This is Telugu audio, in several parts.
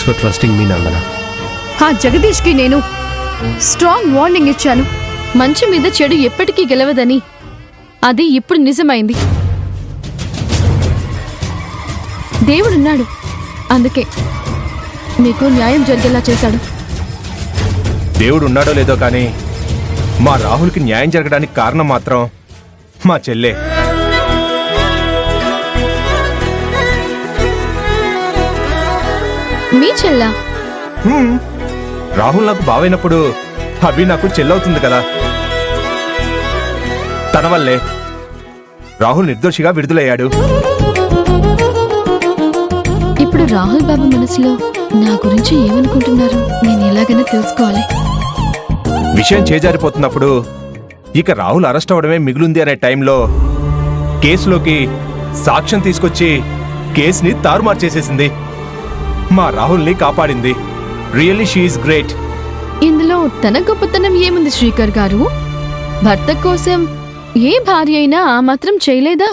ఫర్ ట్రస్టింగ్ మీ నందన. ఆ జగదీష్కి నేను స్ట్రాంగ్ వార్నింగ్ ఇచ్చాను. మంచి మీద చెడు ఎప్పటికీ గెలవదని. అది ఇప్పుడు నిజమైంది. దేవుడున్నాడు, అందుకే మీకు న్యాయం జరిగేలా చేశాడు. దేవుడు ఉన్నాడో లేదో కానీ మా రాహుల్కి న్యాయం జరగడానికి కారణం మాత్రం మా చెల్లె. మీ చెల్లా? రాహుల్ నాకు బావైనప్పుడు అభి నాకు చెల్లవుతుంది కదా. తన వల్లే రాహుల్ నిర్దోషిగా విడుదలయ్యాడు. ఇప్పుడు రాహుల్ బాబు మనసులో నా గురించి ఏమనుకుంటున్నారు నేను ఎలాగైనా తెలుసుకోవాలి. విషయం చేజారిపోతున్నప్పుడు ఇక రాహుల్ అరెస్ట్ అవడమే మిగిలింది అనే టైంలో కేసులోకి సాక్ష్యం తీసుకొచ్చి కేసుని తారుమారు చేసేసింది. మా రాహుల్ని కాపాడింది. Really she is great. ఇందులో తన గొప్పతనం ఏముంది శ్రీకర్ గారు? భర్త కోసం ఏ భార్య అయినా ఆ మాత్రం చేయలేదా?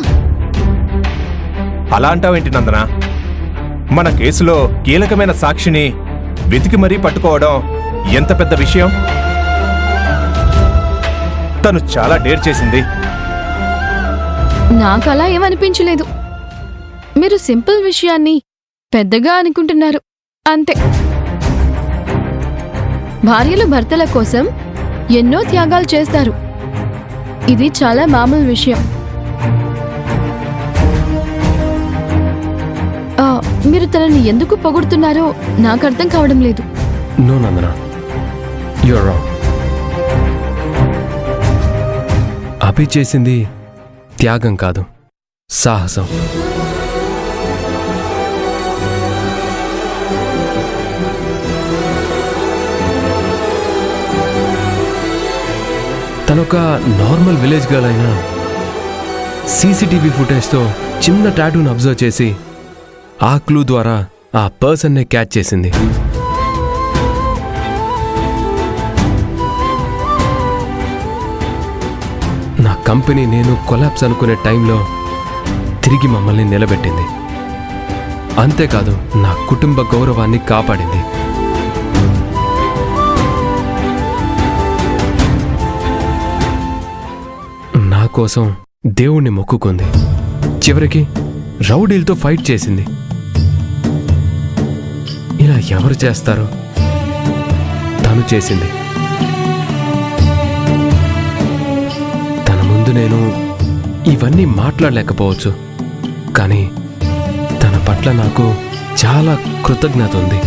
అలా అంటావేంటి నందన? మన కేసులో కీలకమైన సాక్షిని వెతికి మరీ పట్టుకోవడం ఎంత పెద్ద విషయం. తను చాలా డేర్ చేసింది. నాకలా ఏమనిపించలేదు. మీరు సింపుల్ విషయాన్ని పెద్దగా అనుకుంటున్నారు అంతే. భార్యలు భర్తల కోసం ఎన్నో త్యాగాలు చేస్తారు. ఇది చాలా మామూలు విషయం. మీరు తనని ఎందుకు పొగుడుతున్నారో నాకు అర్థం కావడం లేదు. No Nandana, your wrong. Abhi చేసింది త్యాగం కాదు, సాహసం. తనొక నార్మల్ విలేజ్ గర్ల్ అయినా సీసీటీవీ ఫుటేజ్తో చిన్న టాటూను అబ్జర్వ్ చేసి ఆ క్లూ ద్వారా ఆ పర్సన్నే క్యాచ్ చేసింది. నా కంపెనీ నేను కొలాప్స్ అనుకునే టైంలో తిరిగి మమ్మల్ని నిలబెట్టింది. అంతేకాదు, నా కుటుంబ గౌరవాన్ని కాపాడింది. నా కోసం దేవుణ్ణి మొక్కుకుంది. చివరికి రౌడీలతో ఫైట్ చేసింది. ఇలా ఎవరు చేస్తారో తను చేసింది. తన ముందు నేను ఇవన్నీ మాట్లాడలేకపోవచ్చు, కానీ తన పట్ల నాకు చాలా కృతజ్ఞత ఉంది.